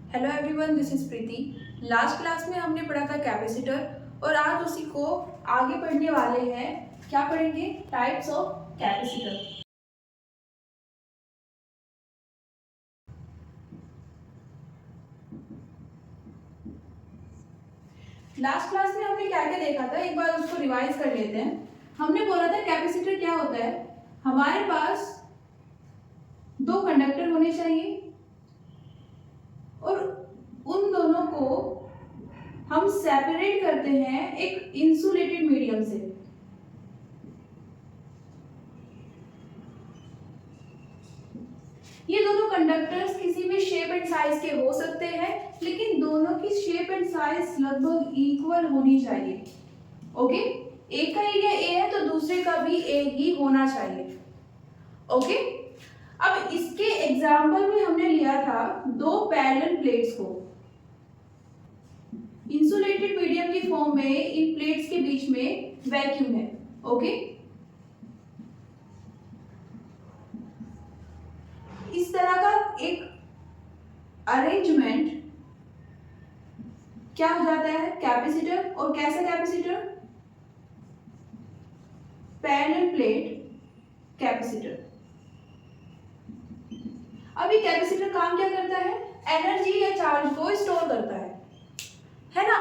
Hello everyone, this is Preeti. Last class में हमने पढ़ा था कैपेसिटर और आज उसी को आगे पढ़ने वाले हैं। क्या पढ़ेंगे? Types of capacitor. Last class में हमने क्या क्या देखा था, एक बार उसको रिवाइज कर लेते हैं। हमने बोला था कैपेसिटर क्या होता है। हमारे पास दो कंडक्टर होने चाहिए और उन दोनों को हम सेपरेट करते हैं एक इंसुलेटेड मीडियम से। ये दोनों कंडक्टर्स किसी भी शेप एंड साइज के हो सकते हैं, लेकिन दोनों की शेप एंड साइज लगभग इक्वल होनी चाहिए। ओके, एक का एरिया ए है तो दूसरे का भी ए ही होना चाहिए। ओके, अब इसके एग्जाम्पल में हमने लिया था दो पैरेलल प्लेट्स को। इंसुलेटेड मीडियम की फॉर्म में इन प्लेट्स के बीच में वैक्यूम है। ओके, इस तरह का एक अरेंजमेंट क्या हो जाता है? कैपेसिटर। और कैसा कैपेसिटर? Parallel plate capacitor. अभी कैपेसिटर काम क्या करता है? एनर्जी या चार्ज को स्टोर करता है ना?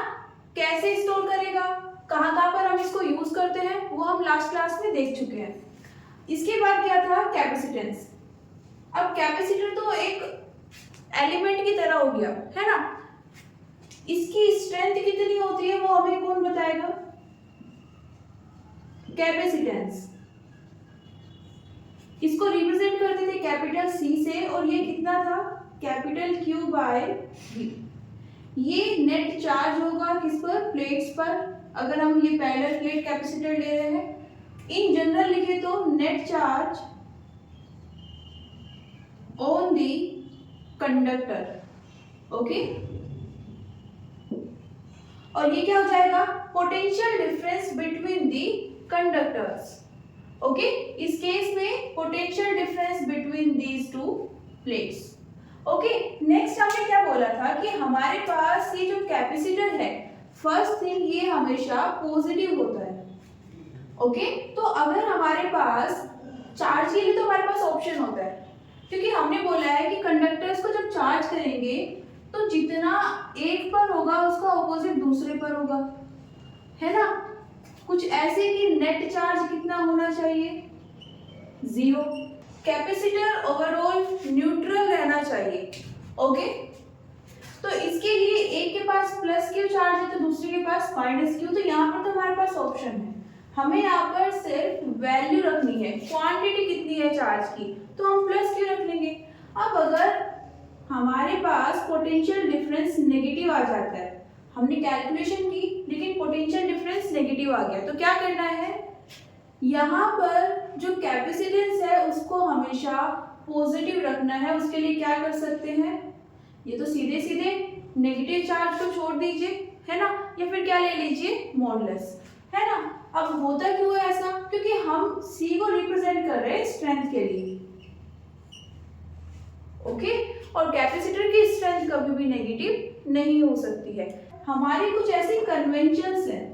कैसे स्टोर करेगा, कहां कहां पर हम इसको यूज करते हैं, वो हम लास्ट क्लास में देख चुके हैं। इसके बाद क्या था? कैपेसिटेंस। अब कैपेसिटर तो एक एलिमेंट की तरह हो गया है ना। इसकी स्ट्रेंथ कितनी होती है वो हमें कौन बताएगा? कैपेसिटेंस। इसको रिप्रेजेंट करते थे कैपिटल सी से और ये कितना था? Capital Q by V. ये नेट चार्ज होगा किस पर? प्लेट्स पर। अगर हम ये पैरेलल प्लेट कैपेसिटर ले रहे हैं, इन जनरल लिखे तो net charge on the conductor. Okay, और ये क्या हो जाएगा? Potential difference between the conductors. Okay, इस केस में potential difference between these two plates. Okay, next हमने क्या बोला था कि हमारे पास ये जो कैपेसिटर है, फर्स्ट थिंग ये हमेशा पॉजिटिव होता है। ओके, तो अगर हमारे पास चार्ज के लिए तो हमारे पास ऑप्शन होता है, क्योंकि हमने बोला है कि कंडक्टर्स को जब चार्ज करेंगे तो जितना एक पर होगा उसका ऑपोजिट दूसरे पर होगा, है ना। कुछ ऐसे कि नेट चार्ज कितना होना चाहिए? 0। कैपेसिटर ओवरऑल न्यूट्रल रहना चाहिए। ओके, तो इसके लिए एक के पास प्लस क्यू चार्ज है तो दूसरे के पास माइनस क्यू। तो यहाँ पर तो हमारे पास ऑप्शन है, हमें यहाँ पर सिर्फ वैल्यू रखनी है, क्वांटिटी कितनी है चार्ज की, तो हम प्लस क्यू रख लेंगे। अब अगर हमारे पास पोटेंशियल डिफरेंस नेगेटिव आ जाता है, हमने कैलकुलेशन की लेकिन पोटेंशियल डिफरेंस नेगेटिव आ गया, तो क्या करना है? यहाँ पर जो कैपेसिटेंस है उसको हमेशा पॉजिटिव रखना है। उसके लिए क्या कर सकते हैं? ये तो सीधे सीधे नेगेटिव चार्ज को छोड़ दीजिए, है ना, या फिर क्या ले लीजिए? मॉडुलस, है ना। अब होता क्यों है ऐसा? क्योंकि हम C को रिप्रेजेंट कर रहे हैं स्ट्रेंथ के लिए। ओके, और कैपेसिटर की स्ट्रेंथ कभी भी नेगेटिव नहीं हो सकती है। हमारी कुछ ऐसे कन्वेंशंस हैं।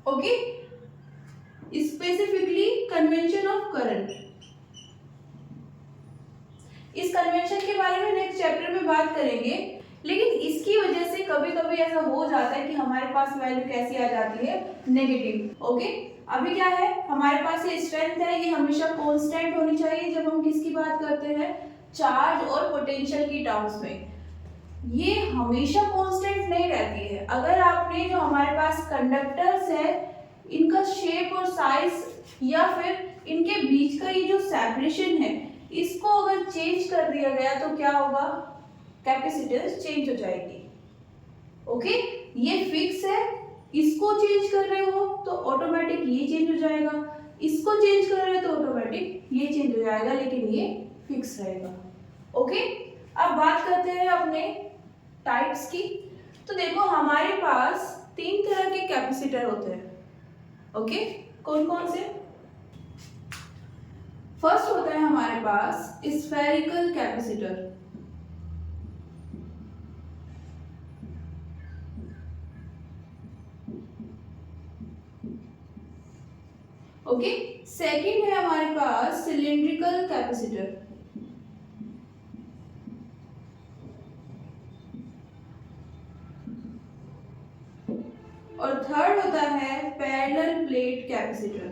Okay, specifically convention of current. इस कन्वेंशन के बारे में नेक्स्ट चैप्टर में बात करेंगे, लेकिन इसकी वजह से कभी कभी ऐसा हो जाता है कि हमारे पास वैल्यू कैसी आ जाती है? नेगेटिव। ओके, अभी क्या है? हमारे पास ये स्ट्रेंथ है, ये हमेशा कांस्टेंट होनी चाहिए जब हम किसकी बात करते हैं? चार्ज और पोटेंशियल की टर्म्स में। ये हमेशा कांस्टेंट नहीं रहती है। अगर आपने जो हमारे पास कंडक्टर्स है इनका शेप और साइज या फिर इनके बीच का ये जो सेपरेशन है इसको अगर चेंज कर दिया गया तो क्या होगा? कैपेसिटेंस चेंज हो जाएगी। ओके, ये फिक्स है, इसको चेंज कर रहे हो तो ऑटोमेटिक ये चेंज हो जाएगा, इसको चेंज कर रहे हो तो ऑटोमेटिक ये चेंज हो जाएगा, लेकिन ये फिक्स रहेगा। ओके, अब बात करते हैं अपने टाइप्स की। तो देखो हमारे पास 3 तरह के कैपेसिटर होते हैं। ओके, कौन कौन से? फर्स्ट होता है हमारे पास स्फेरिकल कैपेसिटर। ओके, सेकंड है हमारे पास सिलिंड्रिकल कैपेसिटर। और थर्ड होता है पैरेलल प्लेट कैपेसिटर।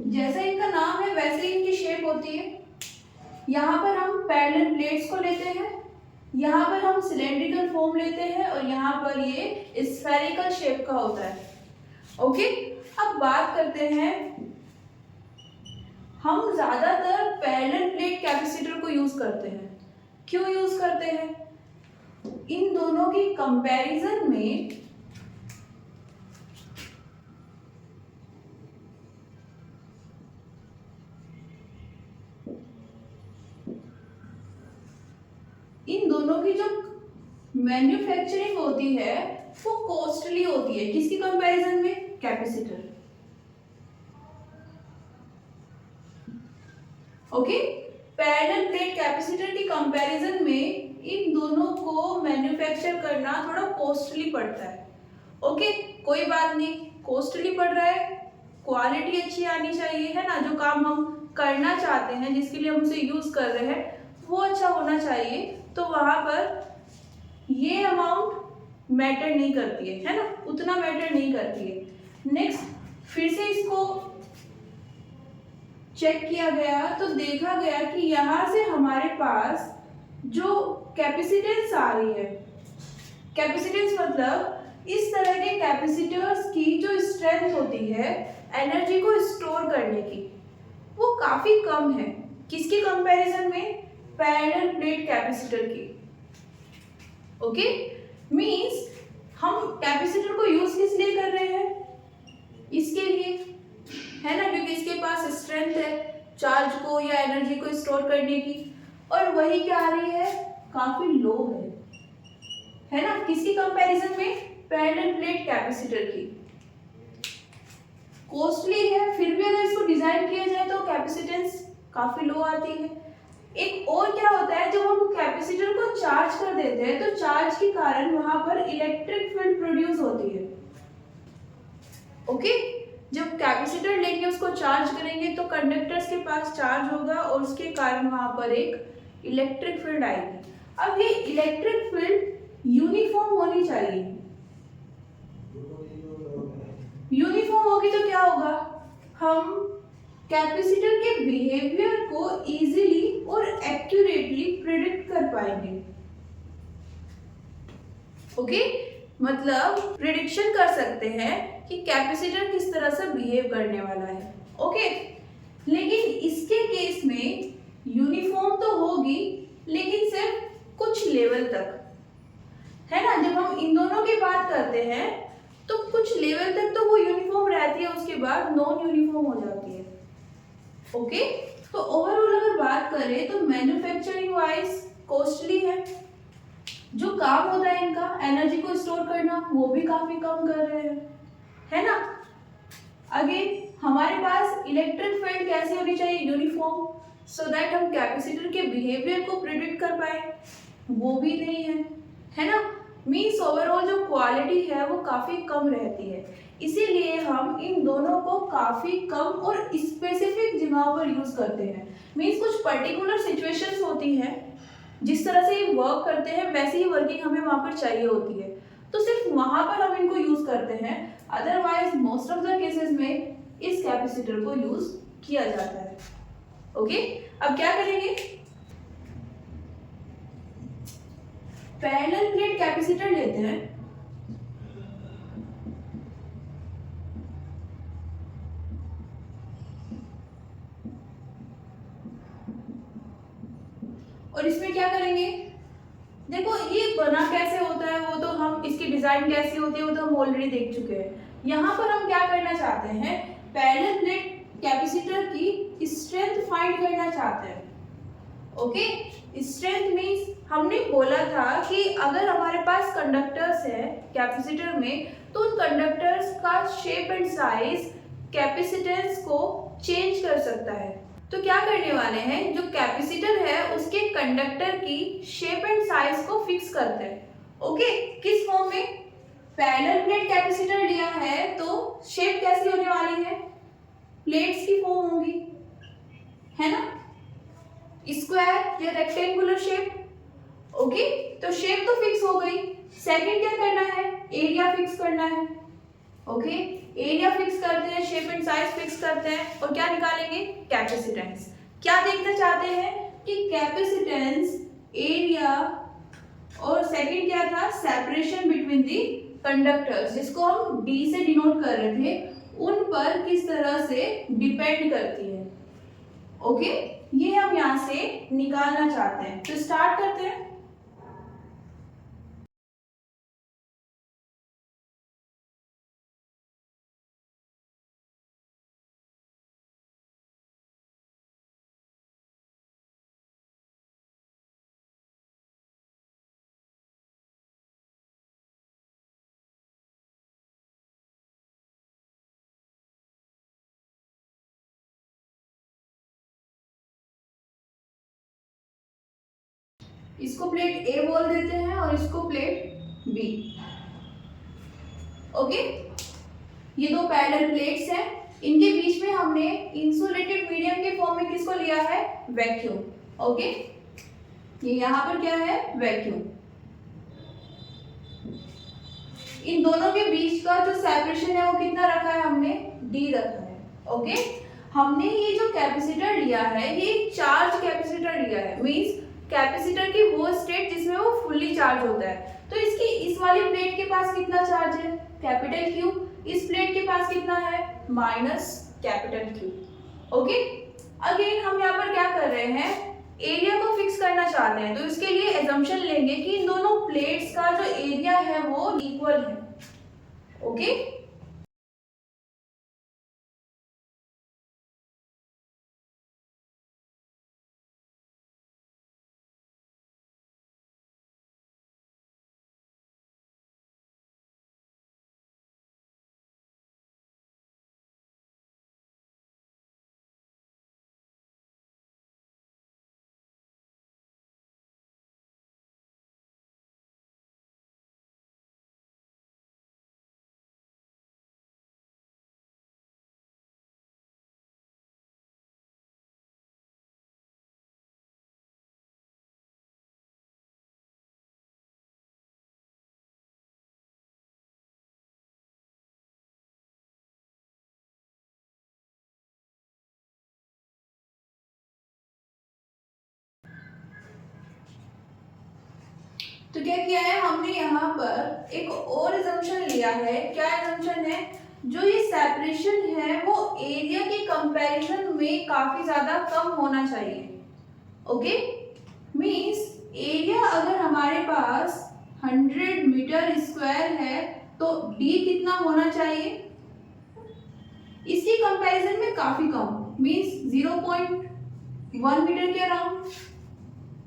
जैसा इनका नाम है वैसे ही इनकी शेप होती है। यहाँ पर हम पैरेलल प्लेट्स को लेते हैं, यहाँ पर हम सिलेंड्रिकल फॉर्म लेते हैं और यहाँ पर ये स्फेरिकल शेप का होता है। ओके, अब बात करते हैं, हम ज्यादातर पैरेलल प्लेट कैपेसिटर को यूज करते हैं। क्यों यूज करते हैं? इन दोनों की कंपैरिजन में इन दोनों की जो मैन्युफैक्चरिंग होती है वो कॉस्टली होती है। किसकी कंपैरिजन में? Capacitor. Okay, parallel plate capacitor की कंपैरिजन में इन दोनों को मैन्युफैक्चर करना थोड़ा कॉस्टली पड़ता है। ओके, कोई बात नहीं, कॉस्टली पड़ रहा है, क्वालिटी अच्छी आनी चाहिए, है ना। जो काम हम करना चाहते हैं, जिसके लिए हम उसे यूज कर रहे हैं, वो अच्छा होना चाहिए। तो वहां पर ये अमाउंट मैटर नहीं करती है ना, उतना मैटर नहीं करती है। नेक्स्ट, फिर से इसको चेक किया गया तो देखा गया कि यहाँ से हमारे पास जो कैपेसिटेंस आ रही है, कैपेसिटेंस मतलब इस तरह के कैपेसिटर्स की जो स्ट्रेंथ होती है एनर्जी को स्टोर करने की, वो काफी कम है। किसकी कंपैरिजन में? पैरेलल प्लेट कैपेसिटर की। ओके, मींस हम कैपेसिटर को यूज किस लिए कर रहे हैं? इसके लिए, है ना, क्योंकि इसके पास स्ट्रेंथ है चार्ज को या एनर्जी को स्टोर करने की, और वही क्या आ रही है? काफी लो है ना। किसकी कंपैरिजन में? पैरेलल प्लेट कैपेसिटर की। कॉस्टली है, फिर भी अगर इसको डिजाइन किया जाए तो कैपेसिटेंस काफी लो आती है। एक और क्या होता है, जब हम कैपेसिटर को चार्ज कर देते हैं तो चार्ज के कारण वहां पर इलेक्ट्रिक फील्ड प्रोड्यूस होती है। ओके, जब कैपेसिटर लेके उसको चार्ज करेंगे तो कंडक्टर्स के पास चार्ज होगा और उसके कारण वहां पर एक इलेक्ट्रिक फील्ड आएगी। अब ये इलेक्ट्रिक फील्ड यूनिफॉर्म होनी चाहिए। यूनिफॉर्म होगी तो क्या होगा? हम कैपेसिटर के बिहेवियर को इजीली और एक्यूरेटली प्रिडिक्ट कर पाएंगे। ओके, मतलब प्रिडिक्शन कर सकते हैं कि कैपेसिटर किस तरह से बिहेव करने वाला है। ओके, लेकिन इसके केस में यूनिफॉर्म तो होगी, लेकिन सिर्फ कुछ लेवल तक, है ना। जब हम इन दोनों की बात करते हैं तो कुछ लेवल तक तो वो यूनिफॉर्म रहती है, उसके बाद नॉन यूनिफॉर्म हो जाती है। ओके, तो ओवरऑल अगर बात करें तो मैन्युफैक्चरिंग वाइज कॉस्टली है। जो काम होता है इनका एनर्जी को स्टोर करना, वो भी काफी कम कर रहे हैं, है ना। अगेन हमारे पास इलेक्ट्रिक फील्ड कैसी होनी चाहिए? यूनिफॉर्म, सो दैट हम कैपेसिटर के बिहेवियर को प्रिडिक्ट कर पाए, वो भी नहीं है ना। मीन्स ओवरऑल जो क्वालिटी है वो काफी कम रहती है। इसीलिए हम इन दोनों को काफी कम और स्पेसिफिक जगहों पर यूज करते हैं। मीन्स कुछ पर्टिकुलर सिचुएशंस होती हैं, जिस तरह से ये वर्क करते हैं वैसी ही वर्किंग हमें वहां पर चाहिए होती है, तो सिर्फ वहां पर हम इनको यूज करते हैं। Otherwise most of the cases में इस कैपेसिटर को यूज किया जाता है। ओके, अब क्या करेंगे? पैरेलल प्लेट कैपेसिटर लेते हैं, और इसमें क्या करेंगे? देखो ये बना कैसे होता है वो तो हम, इसकी डिजाइन कैसी होती है वो तो हम ऑलरेडी देख चुके हैं। यहाँ पर हम क्या करना चाहते हैं? पैरेलल प्लेट कैपेसिटर की स्ट्रेंथ फाइंड करना चाहते हैं। ओके, स्ट्रेंथ मींस हमने बोला था कि अगर हमारे पास कंडक्टर्स है कैपेसिटर में, तो उन कंडक्टर्स का शेप एंड साइज कैपेसिटेंस को चेंज कर सकता है। तो क्या करने वाले हैं, जो कैपेसिटर है उसके कंडक्टर की शेप एंड साइज को फिक्स करते हैं। ओके, किस फॉर्म में? पैरेलल प्लेट कैपेसिटर लिया है तो शेप कैसी होने वाली है? प्लेट्स की फॉर्म होगी, है ना, स्क्वायर या रेक्टेंगुलर शेप। ओके, तो शेप तो फिक्स हो गई। सेकंड क्या करना है? एरिया फिक्स करना है। ओके, एरिया फिक्स करते हैं, शेप एंड साइज फिक्स करते हैं और क्या निकालेंगे? कैपेसिटेंस। क्या देखना चाहते हैं कि कैपेसिटेंस, एरिया और सेकंड क्या था? सेपरेशन बिटवीन दी कंडक्टर्स, जिसको हम डी से डिनोट कर रहे थे, उन पर किस तरह से डिपेंड करती है। ओके, ये हम यहां से निकालना चाहते हैं। तो स्टार्ट करते हैं। इसको प्लेट ए बोल देते हैं और इसको प्लेट बी। ओके, ये दो पैरेलल प्लेट्स हैं, इनके बीच में हमने इंसुलेटेड मीडियम के फॉर्म में किसको लिया है? वैक्यूम। ओके, ये यहाँ पर क्या है? वैक्यूम। इन दोनों के बीच का जो सेपरेशन है वो कितना रखा है हमने? डी रखा है। ओके, हमने ये जो कैपेसिटर लिया है ये चार्ज कैपेसिटर लिया है, मींस कैपेसिटर की वो स्टेट जिसमें वो फुल्ली चार्ज होता है। तो इसकी इस वाली प्लेट के पास कितना चार्ज है? Capital Q. इस प्लेट के पास कितना है? Minus capital Q. Okay, again हम यहाँ पर क्या कर रहे हैं? एरिया को फिक्स करना चाहते हैं, तो इसके लिए एजम्पशन लेंगे कि इन दोनों प्लेट्स का जो एरिया है वो इक्वल है। ओके, तो क्या किया है हमने यहाँ पर? एक और assumption लिया है। क्या assumption है? जो ये सेपरेशन है वो एरिया के कंपैरिजन में काफी ज्यादा कम होना चाहिए। ओके, मींस एरिया अगर हमारे पास 100 मीटर स्क्वायर है तो डी कितना होना चाहिए? इसकी कंपैरिजन में काफी कम, मींस 0.1 मीटर के अराउंड।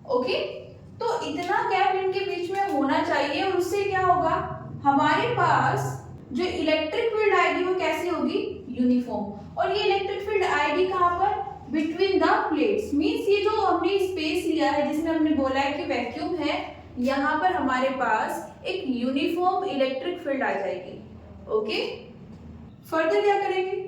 ओके, तो इतना गैप इनके बीच में होना चाहिए और उससे क्या होगा? हमारे पास जो इलेक्ट्रिक फील्ड आएगी वो कैसी होगी? यूनिफॉर्म। और ये इलेक्ट्रिक फील्ड आएगी कहाँ पर? बिटवीन द प्लेट्स, मींस ये जो हमने स्पेस लिया है जिसमें हमने बोला है कि वैक्यूम है, यहाँ पर हमारे पास एक यूनिफॉर्म इलेक्ट्रिक फील्ड आ जाएगी। ओके, फर्दर क्या करेंगे?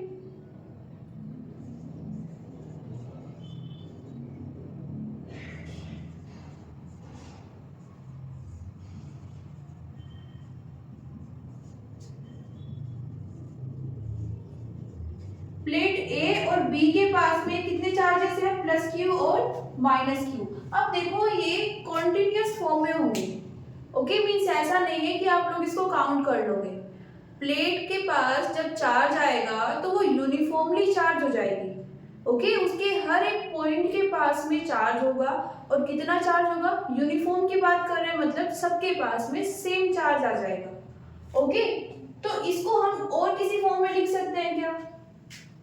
प्लेट ए और बी के पास में कितने चार्जेस हैं? प्लस क्यू और माइनस क्यू। अब देखो ये कॉन्टिन्यूअस फॉर्म में होंगे। ओके, मीन्स ऐसा नहीं है कि आप लोग इसको काउंट कर लोगे। प्लेट के पास जब चार्ज आएगा तो वो यूनिफॉर्मली चार्ज हो जाएगी। ओके, उसके हर एक पॉइंट के पास में चार्ज होगा। और कितना चार्ज होगा? यूनिफॉर्म की बात कर रहे हैं, मतलब सबके पास में सेम चार्ज आ जाएगा। ओके, तो इसको हम और किसी फॉर्म में लिख सकते हैं क्या?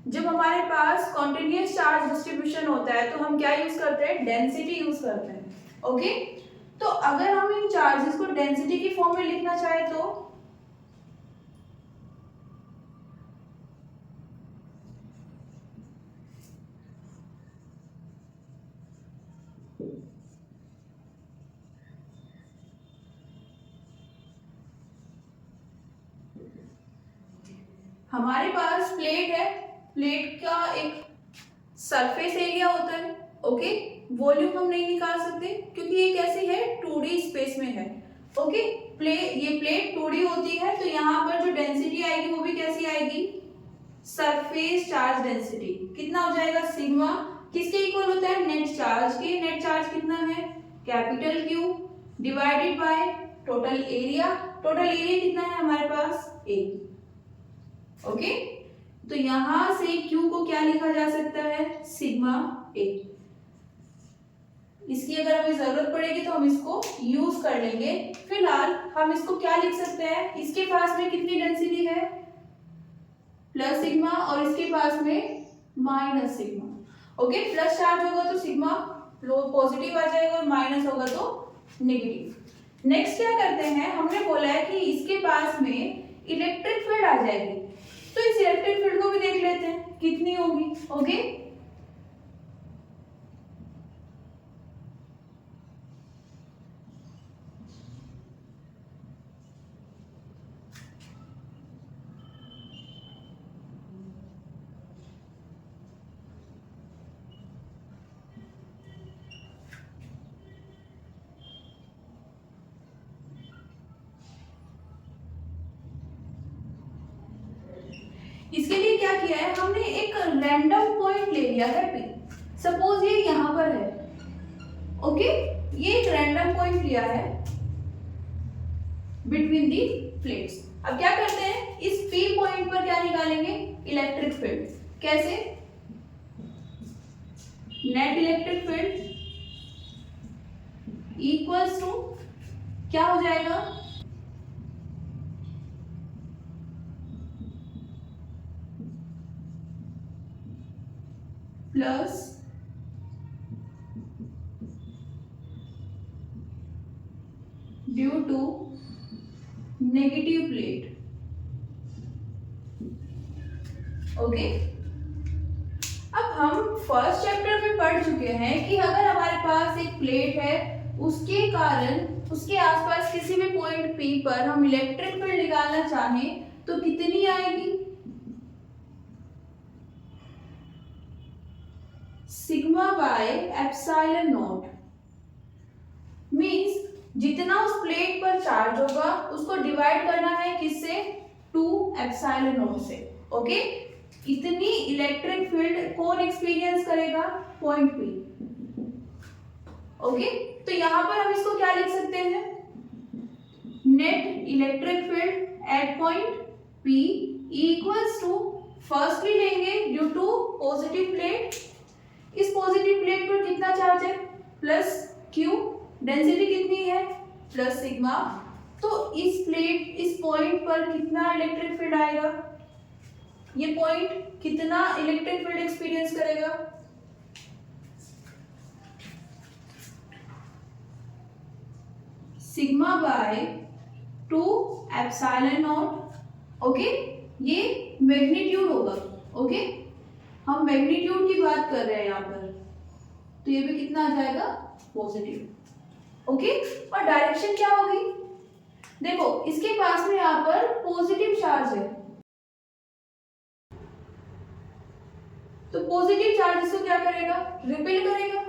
जब हमारे पास कॉन्टिन्यूअस चार्ज डिस्ट्रीब्यूशन होता है तो हम क्या यूज करते हैं? डेंसिटी यूज करते हैं। ओके, तो अगर हम इन चार्जेस को डेंसिटी की फॉर्म में लिखना चाहे तो हमारे पास प्लेट है, प्लेट का एक सरफेस एरिया होता है, ओके। वॉल्यूम हम नहीं निकाल सकते क्योंकि ये कैसी है, 2D स्पेस में है, ओके। ये प्लेट 2D होती है, तो यहाँ पर जो डेंसिटी आएगी वो भी कैसी आएगी, सरफेस चार्ज डेंसिटी। कितना हो जाएगा, सिग्मा किसके इक्वल होता है, नेट चार्ज के। नेट चार्ज कितना है, capital Q divided by total area. Total area कितना है हमारे पास, A, ओके। तो यहां से Q को क्या लिखा जा सकता है, सिग्मा A। इसकी अगर हमें जरूरत पड़ेगी तो हम इसको यूज कर लेंगे। फिलहाल हम इसको क्या लिख सकते हैं, इसके पास में कितनी डेंसिटी है, प्लस सिग्मा, और इसके पास में minus sigma, okay. Plus charge होगा तो सिग्मा पॉजिटिव आ जाएगा और माइनस होगा तो नेगेटिव। नेक्स्ट क्या करते हैं, हमने बोला है कि इसके पास में इलेक्ट्रिक फील्ड आ जाएगी, तो इस इलेक्ट्रिक फील्ड को भी देख लेते हैं कितनी होगी, ओके। इसके लिए क्या किया है, हमने एक रैंडम पॉइंट ले लिया है P। सपोज ये यहां पर है, ओके। ये एक रैंडम पॉइंट लिया है बिटवीन दी प्लेट्स। अब क्या करते हैं, इस P पॉइंट पर क्या निकालेंगे, इलेक्ट्रिक फील्ड। कैसे, net electric field equals to क्या हो जाएगा, plus due to negative plate, okay. अब हम फर्स्ट चैप्टर में पढ़ चुके हैं कि अगर हमारे पास एक प्लेट है, उसके कारण उसके आसपास किसी भी पॉइंट P पर हम इलेक्ट्रिक फील्ड निकालना चाहें तो कितनी आएगी, sigma by epsilon not. Means जितना उस प्लेट पर चार्ज होगा उसको डिवाइड करना है किससे, 2 एप्सिलॉन नॉट से, ओके। इतनी इलेक्ट्रिक फील्ड कौन एक्सपीरियंस करेगा, पॉइंट P, ओके। तो यहां पर हम इसको क्या लिख सकते हैं, net electric field at point P equals to, firstly लेंगे ड्यू टू पॉजिटिव प्लेट। इस पॉजिटिव प्लेट पर कितना चार्ज है, प्लस Q, डेंसिटी कितनी है, प्लस सिग्मा। तो इस पॉइंट पर कितना इलेक्ट्रिक फील्ड आएगा, ये पॉइंट कितना इलेक्ट्रिक फील्ड एक्सपीरियंस करेगा, sigma by 2 epsilon not, okay. ये मैग्नीट्यूड होगा, ओके। हम मैग्नीट्यूड की बात कर रहे हैं यहाँ पर, तो ये भी कितना आ जाएगा, पॉजिटिव, ओके। और डायरेक्शन क्या होगी, देखो इसके पास में यहाँ पर पॉजिटिव चार्ज है, तो पॉजिटिव चार्ज इसको क्या करेगा, रिपेल करेगा,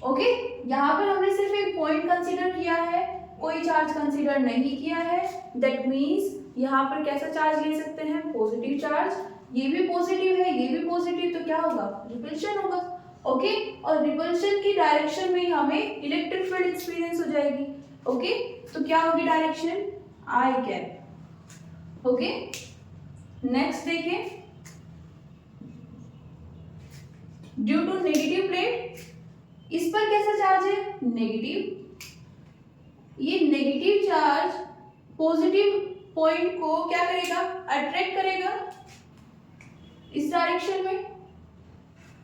ओके। यहाँ पर हमने सिर्फ एक पॉइंट कंसीडर किया है, कोई चार्ज कंसीडर नहीं किया है। दैट मीन्स यहाँ पर कैसा चार्ज ले सकते हैं, पॉजिटिव चार्ज। ये भी पॉजिटिव है, ये भी पॉजिटिव, तो क्या होगा, रिपल्शन होगा, ओके। और रिपल्शन की डायरेक्शन में हमें इलेक्ट्रिक फील्ड एक्सपीरियंस हो जाएगी, ओके। तो क्या होगी डायरेक्शन, आई कैप, ओके। नेक्स्ट देखिए, ड्यू टू नेगेटिव प्लेट, इस पर कैसा चार्ज है, नेगेटिव। ये नेगेटिव चार्ज पॉजिटिव पॉइंट को क्या करेगा, अट्रैक्ट करेगा इस डायरेक्शन में,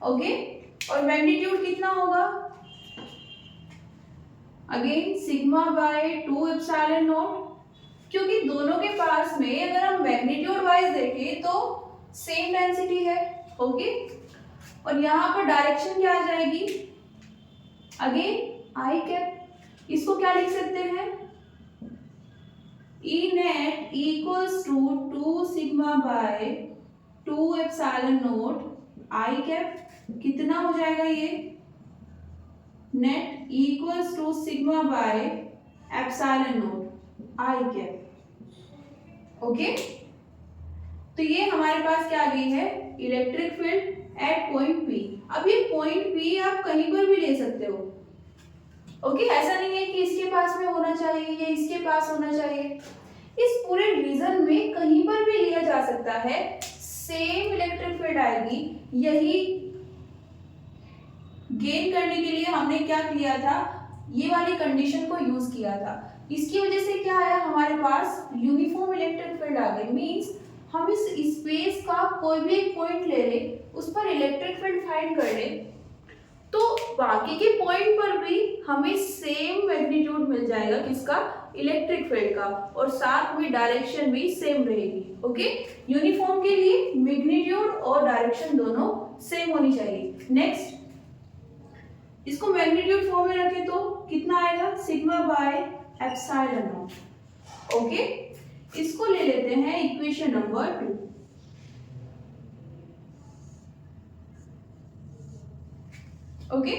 ओके। और मैग्नीट्यूड कितना होगा, again sigma by 2 epsilon not, क्योंकि दोनों के पास में अगर हम मैग्नीट्यूड वाइज देखें तो सेम डेंसिटी है। ओके, और यहाँ पर डायरेक्शन क्या आ जाएगी, अगेन आई कैप, इसको क्या लिख सकते हैं, E net equals to 2 sigma by 2 epsilon naught i cap, कितना हो जाएगा ये, net equals to sigma by epsilon naught i cap. Okay, तो ये हमारे पास क्या आ गई है, electric field at point P. अब ये पॉइंट पी आप कहीं पर भी ले सकते हो। ओके, ऐसा नहीं है कि इसके पास में होना चाहिए या इसके पास होना चाहिए, इस पूरे रीजन में कहीं पर भी लिया जा सकता है, सेम इलेक्ट्रिक फील्ड आएगी। यही गेन करने के लिए हमने क्या किया था, ये वाली कंडीशन को यूज किया था। इसकी वजह से क्या आया, हमारे पास यूनिफॉर्म इलेक्ट्रिक फील्ड आ गई। मींस हम इस स्पेस का कोई भी एक पॉइंट ले ले, उस पर इलेक्ट्रिक फील्ड फाइंड कर ले, तो बाकी के पॉइंट पर भी हमें सेम मैग्नीट्यूड मिल जाएगा, किसका, इलेक्ट्रिक फील्ड का, और साथ में डायरेक्शन भी सेम रहेगी। ओके, यूनिफॉर्म के लिए मैग्नीट्यूड और डायरेक्शन दोनों सेम होनी चाहिए। नेक्स्ट, इसको मैग्नीट्यूड फॉर्म में रखें तो कितना आएगा, sigma by epsilon not. Okay, इसको ले लेते हैं इक्वेशन नंबर 2। ओके,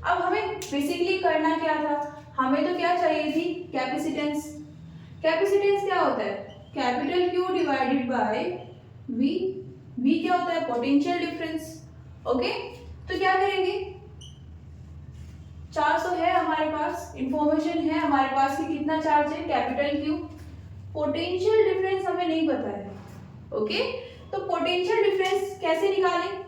अब हमें बेसिकली करना क्या था, हमें तो क्या चाहिए थी, कैपेसिटेंस। कैपेसिटेंस क्या होता है, capital Q divided by V. V क्या होता है, पोटेंशियल डिफरेंस। ओके, तो क्या करेंगे, 400 है हमारे पास, इंफॉर्मेशन है हमारे पास कि कितना चार्ज है, कैपिटल क्यू। पोटेंशियल डिफरेंस हमें नहीं पता है। ओके, तो पोटेंशियल डिफरेंस कैसे निकालें,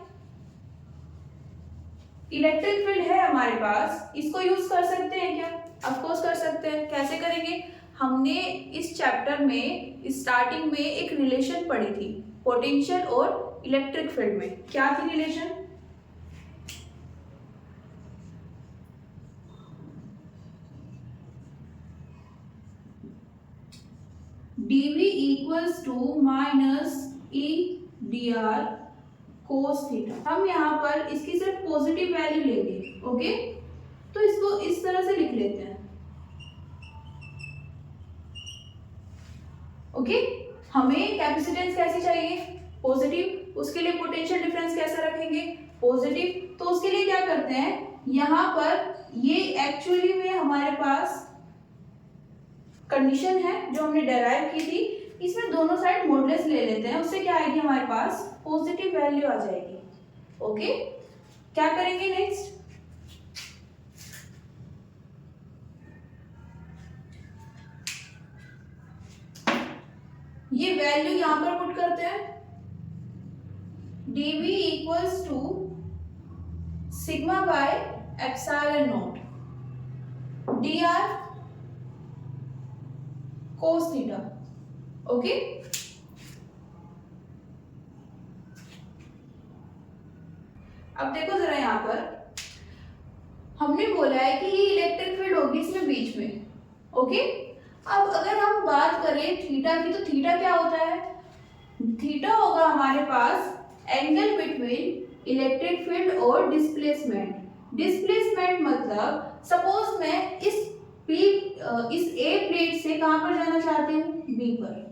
इलेक्ट्रिक फील्ड है हमारे पास, इसको यूज कर सकते हैं क्या, ऑफ कोर्स कर सकते हैं। कैसे करेंगे, हमने इस चैप्टर में स्टार्टिंग में एक रिलेशन पढ़ी थी पोटेंशियल और इलेक्ट्रिक फील्ड में। क्या थी relation, dV equals to minus E D R cos theta. हम यहाँ पर इसकी सिर्फ पॉजिटिव वैल्यू लेंगे। ओके, तो इसको इस तरह से लिख लेते हैं। ओके, हमें कैपेसिटेंस कैसी चाहिए, पॉजिटिव, उसके लिए पोटेंशियल डिफरेंस कैसे रखेंगे, पॉजिटिव। तो उसके लिए क्या करते हैं, यहाँ पर ये एक्चुअली में हमारे पास कंडीशन है जो हमने डेराइव की थी, इसमें दोनों साइड मॉडुलस ले लेते हैं, उससे क्या आएगी, हमारे पास पॉजिटिव वैल्यू आ जाएगी। ओके, क्या करेंगे नेक्स्ट, ये वैल्यू यहां पर पुट करते हैं, dV equals to sigma by epsilon naught dr cos theta. Okay, अब देखो जरा यहां पर हमने बोला है कि ये इलेक्ट्रिक फील्ड होगी इसमें बीच में। ओके, अब अगर हम बात करें थीटा की, तो थीटा क्या होता है, थीटा होगा हमारे पास एंगल बिटवीन इलेक्ट्रिक फील्ड और डिस्प्लेसमेंट। डिस्प्लेसमेंट मतलब सपोज मैं इस ए प्लेट से कहां पर जाना चाहती हूँ, बी पर।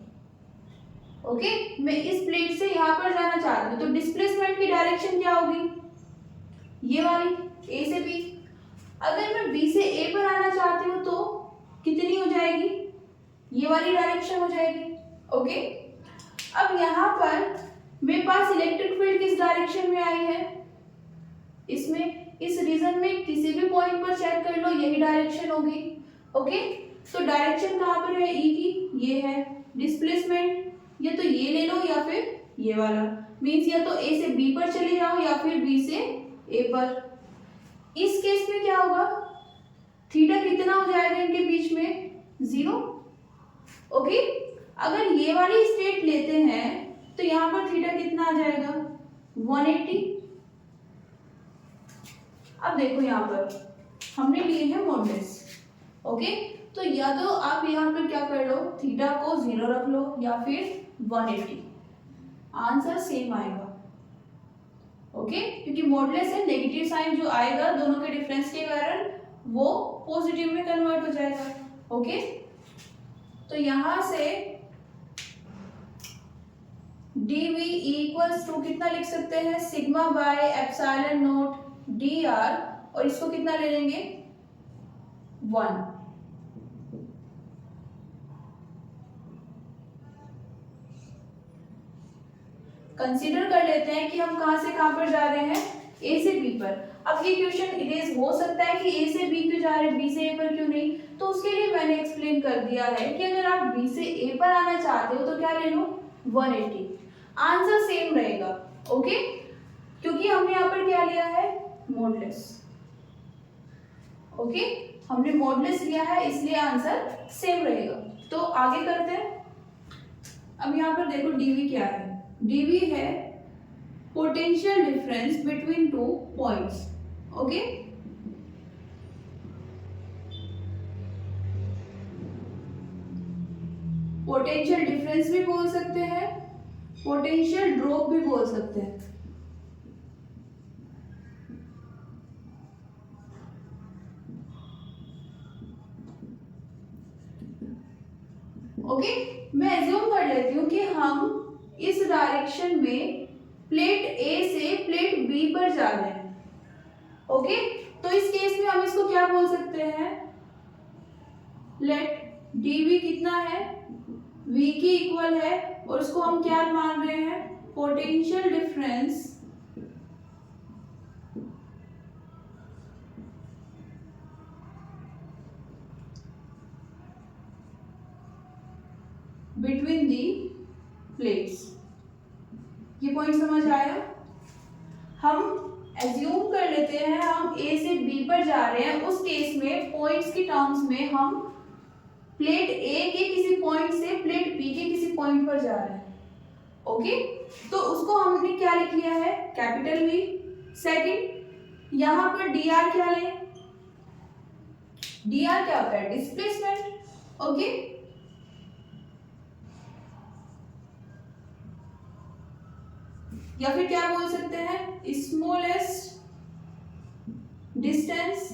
ओके, मैं इस प्लेट से यहां पर जाना चाहती हूँ, तो डिस्प्लेसमेंट की डायरेक्शन क्या होगी, ये वाली, ए से बी। अगर मैं बी से ए पर आना चाहती हूँ तो कितनी हो जाएगी, ये वाली डायरेक्शन हो जाएगी। ओके, अब यहाँ पर मेरे पास इलेक्ट्रिक फील्ड किस डायरेक्शन में आई है, इसमें, इस रीजन में किसी भी पॉइंट पर चेक कर लो, यही डायरेक्शन होगी। ओके, तो डायरेक्शन कहाँ पर है, ई की, ये है। डिस्प्लेसमेंट या तो ये ले लो या फिर ये वाला, मीन्स या तो ए से बी पर चले जाओ या फिर बी से ए पर। इस केस में क्या होगा, थीटा कितना हो जाएगा इनके बीच में, 0। ओके, अगर ये वाली स्टेट लेते हैं तो यहाँ पर थीटा कितना आ जाएगा, 180। अब देखो यहाँ पर हमने लिए हैं मॉडुलस। ओके, तो या तो आप यहाँ पे क्या कर लो, थीटा को 0 रख लो या फिर 180, आंसर सेम आएगा। ओके, क्योंकि मॉडुलस है, नेगेटिव साइन जो आएगा दोनों के डिफरेंस के कारण वो पॉजिटिव में कन्वर्ट हो जाएगा। ओके, तो यहां से dv इक्वल्स टू कितना लिख सकते हैं, sigma by epsilon naught dr, और इसको कितना ले लेंगे 1। कंसीडर कर लेते हैं कि हम कहां से कहां पर जा रहे हैं, ए से बी पर। अब ये क्वेश्चन इरेज हो सकता है कि ए से बी क्यों जा रहे हैं, बी से ए पर क्यों नहीं, तो उसके लिए मैंने एक्सप्लेन कर दिया है कि अगर आप बी से ए पर आना चाहते हो तो क्या ले लो 180, आंसर सेम रहेगा। ओके, क्योंकि हमने यहाँ पर क्या लिया है मॉडुलस। ओके, हमने मॉडुलस लिया है इसलिए आंसर सेम रहेगा। तो आगे करते हैं। अब यहाँ पर देखो dv क्या है, dv है potential difference between two points. Okay, potential difference भी बोल सकते हैं, पोटेंशियल ड्रॉप भी बोल सकते हैं। ओके, मैं एज्यूम कर लेती हूँ कि हम इस डायरेक्शन में प्लेट ए से प्लेट बी पर जा रहे हैं। ओके, तो इस केस में हम इसको क्या बोल सकते हैं, लेट dv कितना है v के इक्वल है, और उसको हम क्या मान रहे हैं, potential difference between the plates. ये पॉइंट समझ आया। हम एज्यूम कर लेते हैं हम ए से बी पर जा रहे हैं, उस केस में पॉइंट्स की टर्म्स में हम प्लेट ए के किसी पॉइंट से प्लेट बी के किसी पॉइंट पर जा रहे हैं। ओके, तो उसको हमने क्या लिख लिया है, कैपिटल वी। सेकंड, यहां पर dr क्या लें, dr क्या होता है, डिस्प्लेसमेंट। ओके, या फिर क्या बोल सकते हैं, स्मॉलेस्ट डिस्टेंस।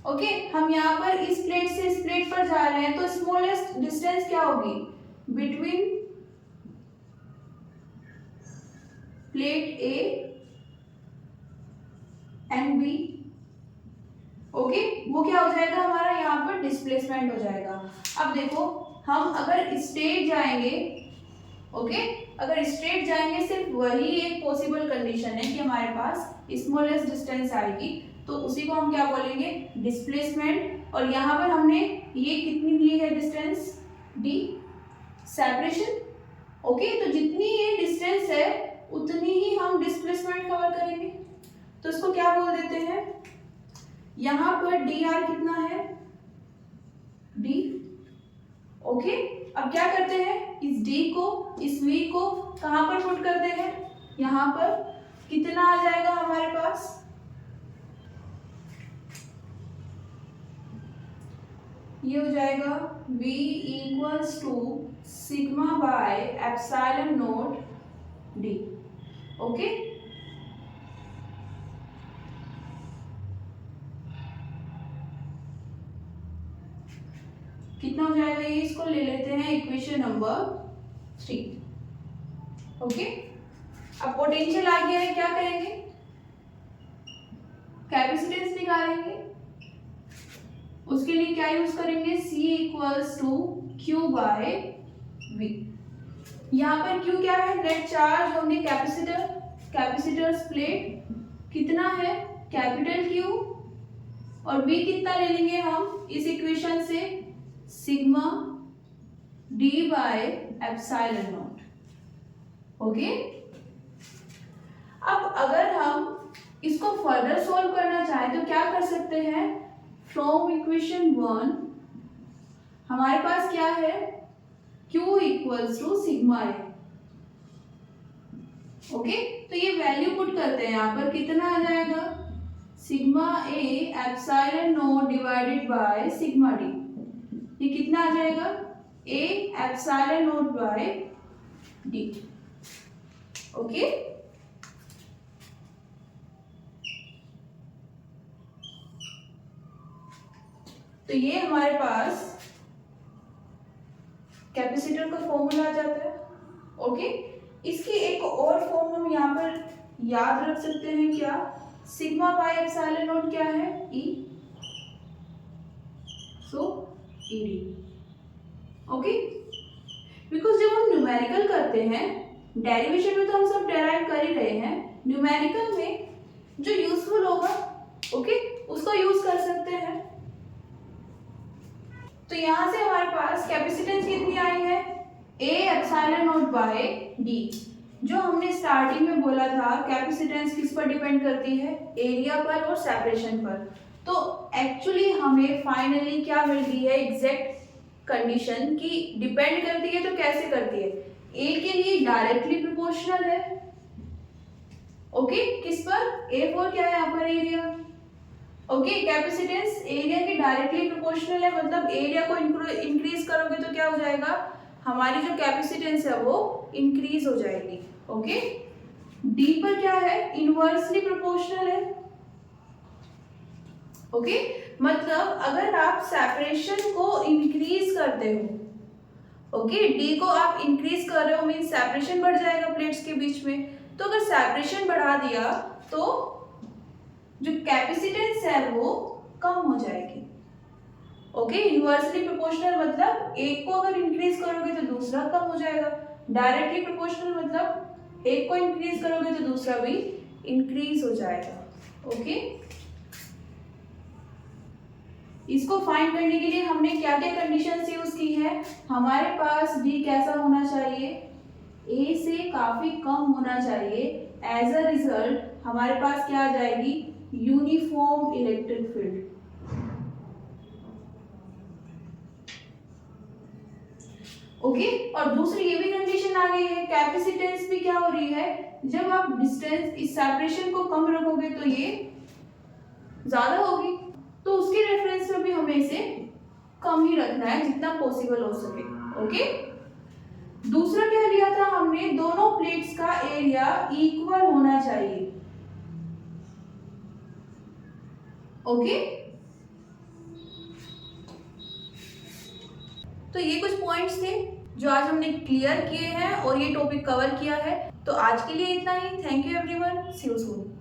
ओके, हम यहाँ पर इस प्लेट से इस प्लेट पर जा रहे हैं, तो स्मॉलेस्ट डिस्टेंस क्या होगी, between plate A and B. Okay, वो क्या हो जाएगा हमारा, यहाँ पर डिस्प्लेसमेंट हो जाएगा। अब देखो हम अगर स्ट्रेट जाएंगे, ओके, अगर स्ट्रेट जाएंगे सिर्फ वही एक पॉसिबल कंडीशन है कि हमारे पास स्मॉलेस्ट डिस्टेंस आएगी, तो उसी को हम क्या बोलेंगे, डिस्प्लेसमेंट। और यहाँ पर हमने ये कितनी ली है डिस्टेंस, d, सेपरेशन। ओके, तो जितनी ये डिस्टेंस है उतनी ही हम डिस्प्लेसमेंट कवर करेंगे, तो इसको क्या बोल देते हैं, यहाँ पर dr कितना है, d। ओके, अब क्या करते हैं, इस d को इस v को कहां पर पुट करते हैं, यहाँ पर कितना आ जाएगा हमारे पास, ये हो जाएगा v equals to sigma by epsilon naught d। Okay, कितना हो जाएगा ये, इसको ले लेते हैं इक्वेशन नंबर 3। ओके, अब पोटेंशियल आ गया है, क्या करेंगे, कैपेसिटेंस निकालेंगे। उसके लिए क्या यूज करेंगे, C equals to Q by V। यहाँ पर Q क्या है, नेट चार्ज, हमने कैपेसिटर, कैपेसिटर्स प्लेट कितना है, कैपिटल Q, और V कितना ले लेंगे हम इस इक्वेशन से, sigma d bye epsilon not. Okay, अब अगर हम इसको फर्दर सॉल्व करना चाहें तो क्या कर सकते हैं, फ्रॉम इक्वेशन 1 हमारे पास क्या है, Q equals to sigma A. Okay, तो ये वैल्यू पुट करते हैं, यहाँ पर कितना आ जाएगा, sigma A epsilon naught divided by sigma D, ये कितना आ जाएगा, A epsilon naught by D. Okay, तो ये हमारे पास कैपेसिटर का फॉर्मूला आ जाता है। ओके, इसकी एक और फॉर्म हम यहाँ पर याद रख सकते हैं, क्या, सिग्मा बाय एप्सिलॉन नॉट क्या है, ई, सो ईडी। ओके, बिकॉज जब हम न्यूमेरिकल करते हैं, डेरिवेशन में तो हम सब डेराइव कर ही रहे हैं, न्यूमेरिकल में जो यूजफुल होगा, ओके, उसको यूज कर सकते हैं। तो यहां से हमारे पास कैपेसिटेंस कितनी आई है, A epsilon naught by D. जो हमने स्टार्टिंग में बोला था कैपेसिटेंस किस पर डिपेंड करती है, एरिया पर और सेपरेशन पर। तो एक्चुअली हमें फाइनली क्या मिल गई है, एग्जैक्ट कंडीशन की डिपेंड करती है। तो कैसे करती है, ए के लिए डायरेक्टली प्रोपोर्शनल है, ओके, किस पर, ए फॉर क्या है यहाँ पर, एरिया। ओके, कैपेसिटेंस एरिया के डायरेक्टली प्रोपोर्शनल है, मतलब एरिया को इंक्रीज करोगे तो क्या हो जाएगा, हमारी जो कैपेसिटेंस है वो इंक्रीज हो जाएगी। ओके, डी पर क्या है, इनवर्सली प्रोपोर्शनल है। ओके, मतलब अगर आप सेपरेशन को इंक्रीज करते हो, ओके, डी को आप इंक्रीज कर रहे हो, मीन सेपरेशन बढ़ जाएगा प्लेट्स के बीच में। तो अगर सेपरेशन बढ़ा दिया तो जो कैपेसिटेंस है वो कम हो जाएगी। ओके, इनवर्सली प्रोपोर्शनल मतलब एक को अगर इंक्रीज करोगे तो दूसरा कम हो जाएगा, डायरेक्टली प्रोपोर्शनल मतलब एक को इंक्रीज करोगे तो दूसरा भी इंक्रीज हो जाएगा। ओके, इसको फाइंड करने के लिए हमने क्या क्या कंडीशंस यूज की है, हमारे पास डी कैसा होना चाहिए, ए से काफी कम होना चाहिए। एज अ रिजल्ट हमारे पास क्या आ जाएगी, यूनिफॉर्म इलेक्ट्रिक फील्ड। ओके, और दूसरी ये भी कंडीशन आ गई है, कैपेसिटेंस भी क्या हो रही है, जब आप डिस्टेंस इस सेपरेशन को कम रखोगे तो ये ज्यादा होगी, तो उसके रेफरेंस में भी हमें इसे कम ही रखना है जितना पॉसिबल हो सके। ओके, दूसरा क्या लिया था हमने, दोनों प्लेट्स का एरिया इक्वल होना चाहिए। ओके, तो ये कुछ पॉइंट्स थे जो आज हमने क्लियर किए हैं और ये टॉपिक कवर किया है। तो आज के लिए इतना ही। Thank you everyone, see you soon.